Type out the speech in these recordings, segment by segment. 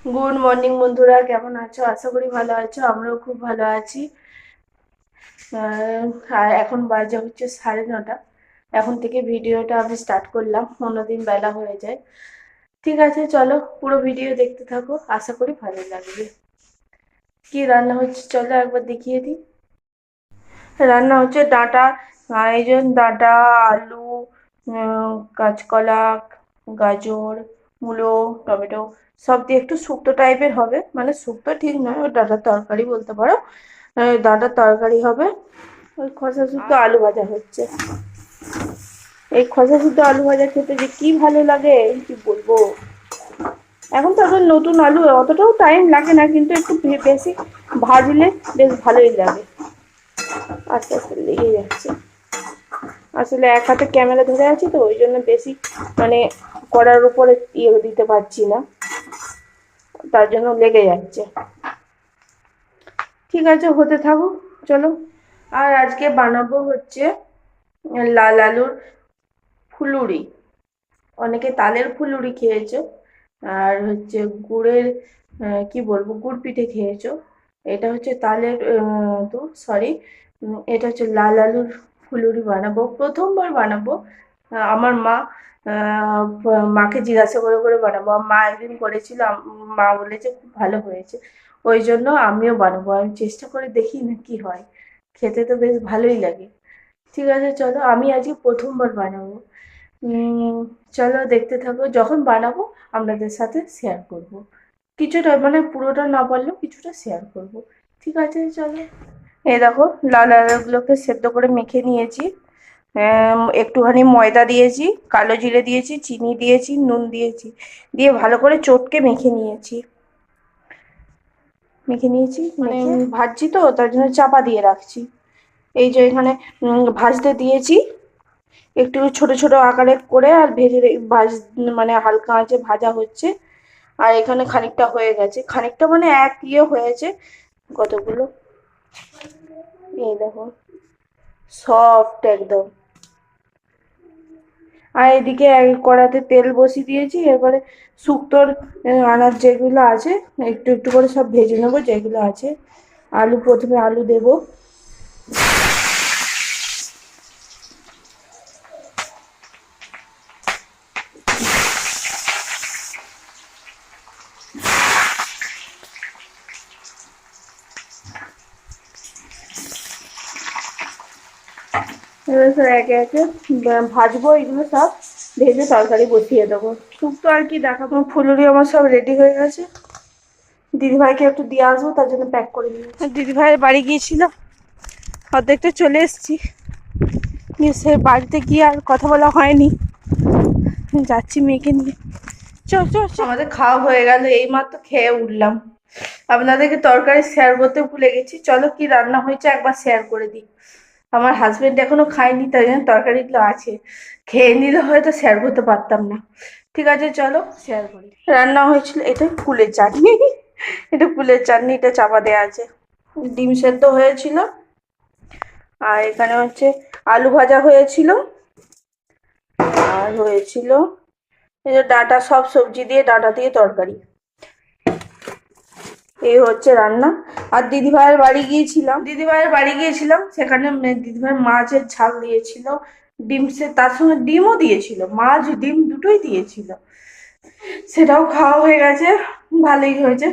Good morning বন্ধুরা, কেমন আছো? আশা করি ভালো আছো। আমরাও খুব ভালো আছি। আর এখন বাজে হচ্ছে 9:30। এখন থেকে ভিডিওটা আমি স্টার্ট করলাম, অন্যদিন বেলা হয়ে যায়। ঠিক আছে, চলো পুরো ভিডিও দেখতে থাকো, আশা করি ভালো লাগবে। কি রান্না হচ্ছে চলো একবার দেখিয়ে দিই। রান্না হচ্ছে ডাঁটা, এই যে ডাঁটা, আলু, কাঁচকলা, গাজর, মূলো, টমেটো সব দিয়ে একটু শুক্তো টাইপের হবে, মানে শুক্তো ঠিক নয়, ওই ডাঁটার তরকারি বলতে পারো। ডাঁটার তরকারি হবে। ওই খসা শুদ্ধ আলু ভাজা হচ্ছে। এই খসা শুদ্ধ আলু ভাজা খেতে যে কি ভালো লাগে কি বলবো। এখন তো আবার নতুন আলু, অতটাও টাইম লাগে না, কিন্তু একটু বেশি ভাজলে বেশ ভালোই লাগে। আস্তে আস্তে লেগে যাচ্ছে। আসলে এক হাতে ক্যামেরা ধরে আছি তো, ওই জন্য বেশি মানে কড়ার উপরে ইয়ে দিতে পারছি না, তার জন্য লেগে যাচ্ছে। ঠিক আছে, হতে থাকুক, চলো। আর আজকে বানাবো হচ্ছে লাল আলুর ফুলুরি। অনেকে তালের ফুলুরি খেয়েছো, আর হচ্ছে গুড়ের কি বলবো, গুড় পিঠে খেয়েছো। এটা হচ্ছে তালের তো সরি, এটা হচ্ছে লাল আলুর ফুলুরি বানাবো, প্রথমবার বানাবো। আমার মা, মাকে জিজ্ঞাসা করে করে বানাবো। মা একদিন করেছিল, মা বলেছে খুব ভালো হয়েছে। ওই জন্য আমিও বানাবো, আমি চেষ্টা করে দেখি না কি হয়। খেতে তো বেশ ভালোই লাগে। ঠিক আছে চলো, আমি আজকে প্রথমবার বানাবো। উম, চলো দেখতে থাকো, যখন বানাবো আপনাদের সাথে শেয়ার করব। কিছুটা মানে পুরোটা না পারলেও কিছুটা শেয়ার করব। ঠিক আছে চলো। এই দেখো, লাল আলুগুলোকে সেদ্ধ করে মেখে নিয়েছি। একটুখানি ময়দা দিয়েছি, কালো জিরে দিয়েছি, চিনি দিয়েছি, নুন দিয়েছি, দিয়ে ভালো করে চটকে মেখে নিয়েছি। মানে ভাজছি তো, তার জন্য চাপা দিয়ে রাখছি। এই যে এখানে ভাজতে দিয়েছি, একটু ছোট ছোট আকারে করে, আর ভাজ মানে হালকা আঁচে ভাজা হচ্ছে। আর এখানে খানিকটা হয়ে গেছে, খানিকটা মানে এক ইয়ে হয়েছে। কতগুলো, এই দেখো, সফট একদম। আর এদিকে কড়াতে তেল বসিয়ে দিয়েছি, এরপরে শুক্তোর আনাজ যেগুলো আছে একটু একটু করে সব ভেজে নেবো, যেগুলো আছে। আলু, প্রথমে আলু দেবো। এবার সব একে একে ভাজবো, এগুলো সব ভেজে তরকারি বসিয়ে দেবো। শুক্তো আর কি দেখাবো, ফুলুরি আমার সব রেডি হয়ে গেছে। দিদিভাইকে একটু দিয়ে আসবো, তার জন্য প্যাক করে নিয়েছি। দিদিভাইয়ের বাড়ি গিয়েছিলাম, অর্ধেকটা চলে এসেছি। সে বাড়িতে গিয়ে আর কথা বলা হয়নি, যাচ্ছি মেয়েকে নিয়ে। চল চল চল। আমাদের খাওয়া হয়ে গেল, এই মাত্র খেয়ে উঠলাম। আপনাদেরকে তরকারি শেয়ার করতে ভুলে গেছি, চলো কি রান্না হয়েছে একবার শেয়ার করে দিই। আমার হাজবেন্ড এখনো খায়নি, তাই জন্য তরকারিগুলো আছে, খেয়ে নিলে হয়তো শেয়ার করতে পারতাম না। ঠিক আছে চলো শেয়ার করি। রান্না হয়েছিল, এটা ফুলের চাটনি। এটা ফুলের চাটনি, এটা চাপা দেওয়া আছে। ডিম সেদ্ধ হয়েছিল, আর এখানে হচ্ছে আলু ভাজা হয়েছিল, আর হয়েছিল এই যে ডাঁটা, সব সবজি দিয়ে ডাঁটা দিয়ে তরকারি। এই হচ্ছে রান্না। আর দিদিভাইয়ের বাড়ি গিয়েছিলাম, সেখানে দিদিভাই মাছের ঝাল দিয়েছিল, তার সঙ্গে ডিমও দিয়েছিল, মাছ ডিম দুটোই দিয়েছিল। সেটাও খাওয়া হয়ে গেছে, ভালোই হয়েছে,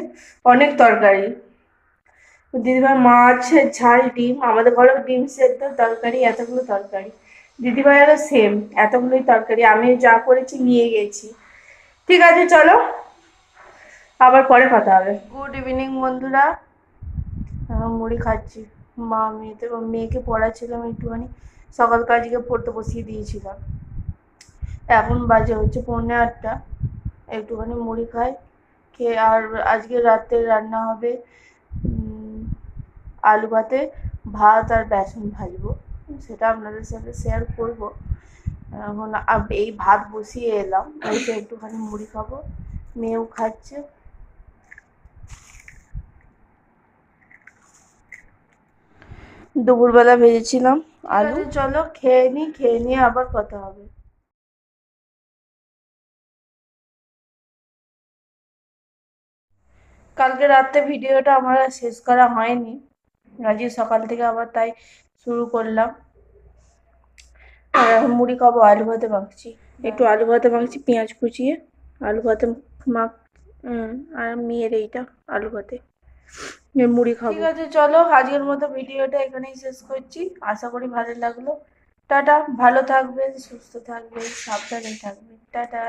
অনেক তরকারি। দিদিভাই মাছের ঝাল, ডিম, আমাদের ঘরেও ডিম সেদ্ধ, তরকারি, এতগুলো তরকারি। দিদিভাইয়েরও সেম, এতগুলোই তরকারি, আমি যা করেছি নিয়ে গেছি। ঠিক আছে চলো, আবার পরে কথা হবে। গুড ইভিনিং বন্ধুরা, মুড়ি খাচ্ছি। মেয়েকে পড়াচ্ছিলাম একটুখানি, সকালকে আজকে পড়তে বসিয়ে দিয়েছিলাম। এখন বাজে হচ্ছে 8:45। একটুখানি মুড়ি খাই, খেয়ে আর আজকে রাতে রান্না হবে আলু ভাতে, ভাত আর বেসন ভাজবো, সেটা আপনাদের সাথে শেয়ার করব। এখন এই ভাত বসিয়ে এলাম, এসে একটুখানি মুড়ি খাবো, মেয়েও খাচ্ছে। দুপুরবেলা ভেজেছিলাম আলু। চলো খেয়ে নি, খেয়ে নিয়ে আবার কথা হবে। কালকে রাতে ভিডিওটা আমার আর শেষ করা হয়নি, আজকে সকাল থেকে আবার তাই শুরু করলাম। আর এখন মুড়ি খাবো, আলু ভাতে মাখছি, একটু আলু ভাতে মাখছি পেঁয়াজ কুচিয়ে আলু ভাতে মাখ। আর মেয়ের এইটা আলু ভাতে মুড়ি খাবো। ঠিক আছে, চলো আজকের মতো ভিডিওটা এখানেই শেষ করছি। আশা করি ভালো লাগলো। টাটা, ভালো থাকবেন, সুস্থ থাকবেন, সাবধানে থাকবেন, টাটা।